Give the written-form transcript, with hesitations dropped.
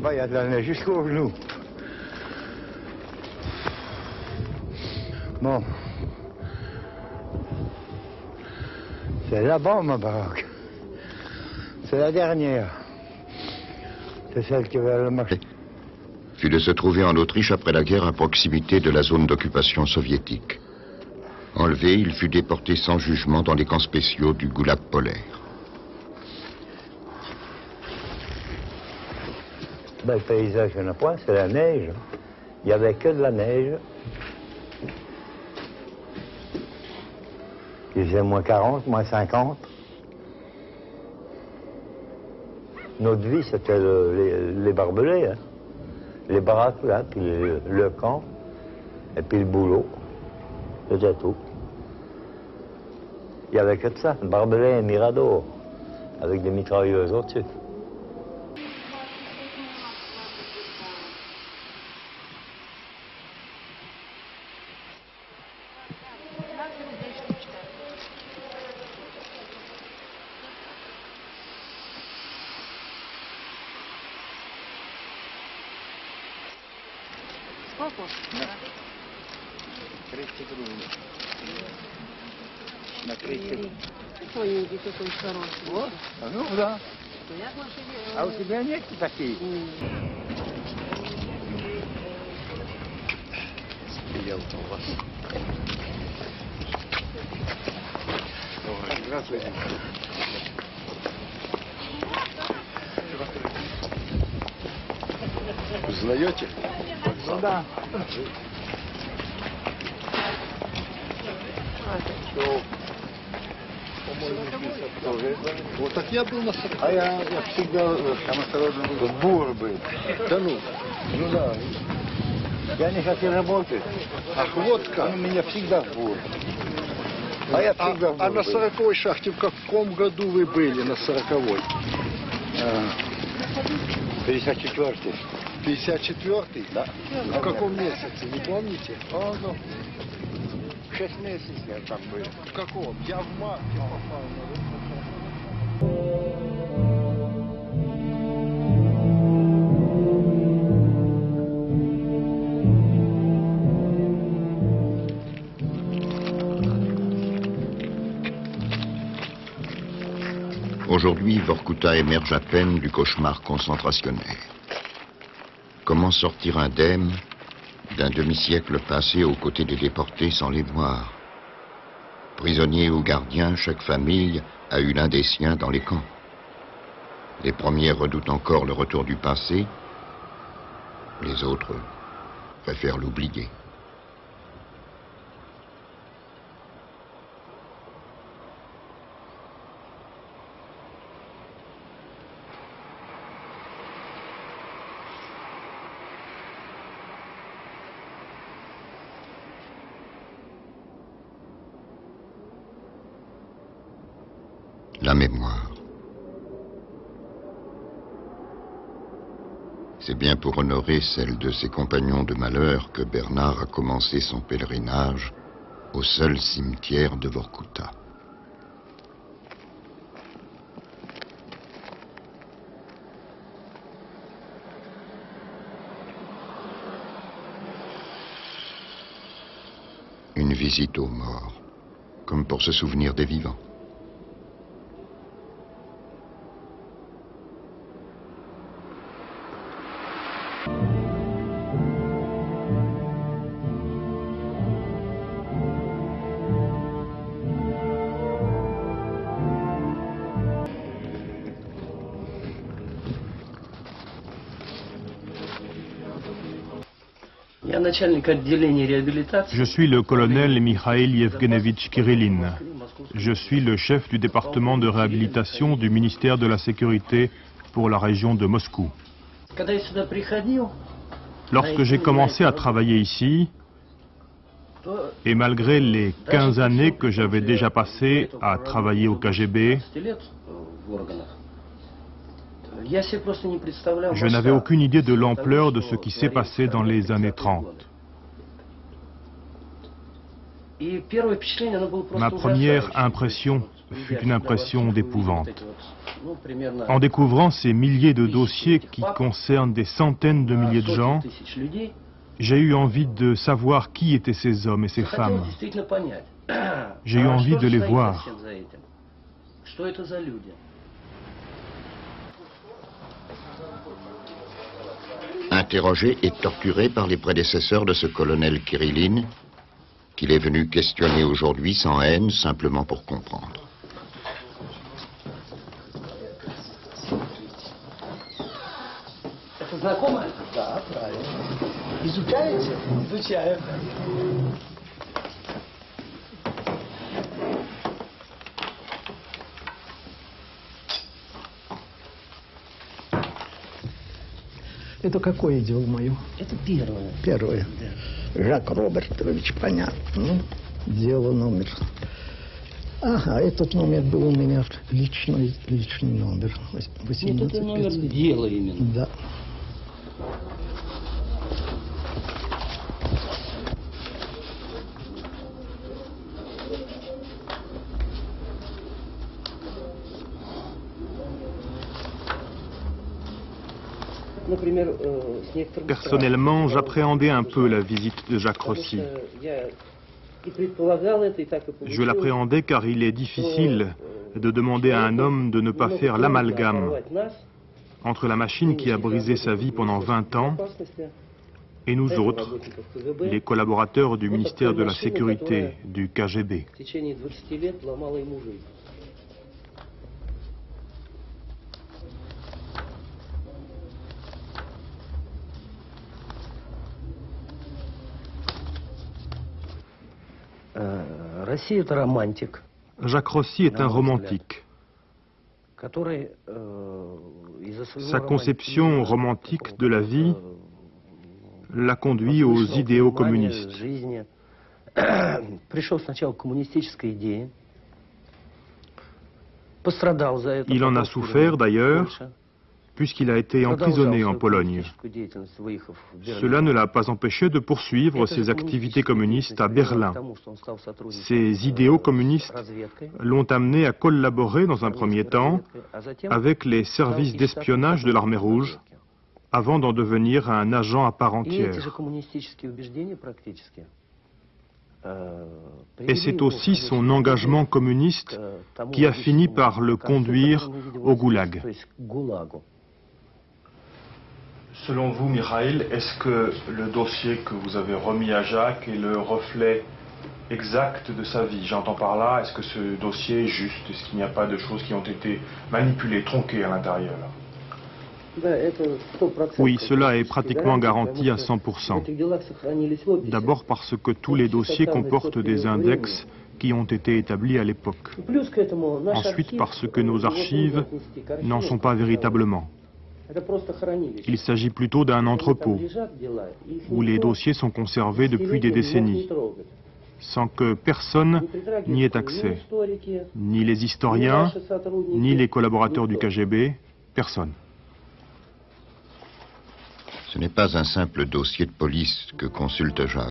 Là-bas, il y a de la neige jusqu'aux genoux. Bon. C'est là-bas, ma baraque. C'est la dernière. C'est celle qui va le marché. Fut de se trouver en Autriche après la guerre à proximité de la zone d'occupation soviétique. Enlevé, il fut déporté sans jugement dans les camps spéciaux du goulag polaire. Ben, le paysage, il n'y en a pas, c'est la neige. Il n'y avait que de la neige. Il faisait moins 40, moins 50. Notre vie, c'était les barbelés, hein. Les baraques, là, puis le camp, et puis le boulot. C'était tout. Il n'y avait que de ça, barbelés et mirador, avec des mitrailleuses au-dessus. Сколько? Да. 30 гривен. На 30. Тоненький такой хороший. Вот? А ну да. Я больше не... А у тебя нет такие? Я у вас. Здравствуйте. Узнаете? Ну да. Вот так я был на 40. А я всегда там осторожно был. Бур был. Да ну. Ну да. Я не хотел работать. Ах, вот как. Он у меня всегда в бур. А я всегда в бур А на был. 40-й шахте в каком году вы были на 40-й? 54-й. 54-й? Да. В каком месяце, не помните? О, ну, 6 месяцев я там был. В каком? Я в марте попал на Aujourd'hui, Vorkuta émerge à peine du cauchemar concentrationnaire. Comment sortir indemne d'un demi-siècle passé aux côtés des déportés sans les voir? Prisonnier ou gardien, chaque famille a eu l'un des siens dans les camps. Les premiers redoutent encore le retour du passé, les autres préfèrent l'oublier. La mémoire. C'est bien pour honorer celle de ses compagnons de malheur que Bernard a commencé son pèlerinage au seul cimetière de Vorkuta. Une visite aux morts, comme pour se souvenir des vivants. Je suis le colonel Mikhail Yevgenevitch Kirillin. Je suis le chef du département de réhabilitation du ministère de la Sécurité pour la région de Moscou. Lorsque j'ai commencé à travailler ici, et malgré les 15 années que j'avais déjà passées à travailler au KGB, je n'avais aucune idée de l'ampleur de ce qui s'est passé dans les années 30. Ma première impression fut une impression d'épouvante. En découvrant ces milliers de dossiers qui concernent des centaines de milliers de gens, j'ai eu envie de savoir qui étaient ces hommes et ces femmes. J'ai eu envie de les voir. Interrogé et torturé par les prédécesseurs de ce colonel Kirillin, qu'il est venu questionner aujourd'hui sans haine, simplement pour comprendre. Это какое дело мое? Это первое. Первое. Жак Робертович, понятно. Ну, дело номер. Ага, этот номер был у меня личный номер. 18. Нет, это номер дела именно. Да. Personnellement, j'appréhendais un peu la visite de Jacques Rossi. Je l'appréhendais car il est difficile de demander à un homme de ne pas faire l'amalgame entre la machine qui a brisé sa vie pendant 20 ans et nous autres, les collaborateurs du ministère de la Sécurité, du KGB. Jacques Rossi est un romantique. Sa conception romantique de la vie l'a conduit aux idéaux communistes. Il en a souffert d'ailleurs, puisqu'il a été emprisonné en Pologne. Cela ne l'a pas empêché de poursuivre ses activités communistes à Berlin. Ses idéaux communistes l'ont amené à collaborer dans un premier temps avec les services d'espionnage de l'Armée rouge, avant d'en devenir un agent à part entière. Et c'est aussi son engagement communiste qui a fini par le conduire au goulag. Selon vous, Mikhail, est-ce que le dossier que vous avez remis à Jacques est le reflet exact de sa vie? J'entends par là, est-ce que ce dossier est juste? Est-ce qu'il n'y a pas de choses qui ont été manipulées, tronquées à l'intérieur? Oui, cela est pratiquement garanti à 100%. D'abord parce que tous les dossiers comportent des index qui ont été établis à l'époque. Ensuite parce que nos archives n'en sont pas véritablement. Il s'agit plutôt d'un entrepôt où les dossiers sont conservés depuis des décennies, sans que personne n'y ait accès, ni les historiens, ni les collaborateurs du KGB, personne. Ce n'est pas un simple dossier de police que consulte Jacques.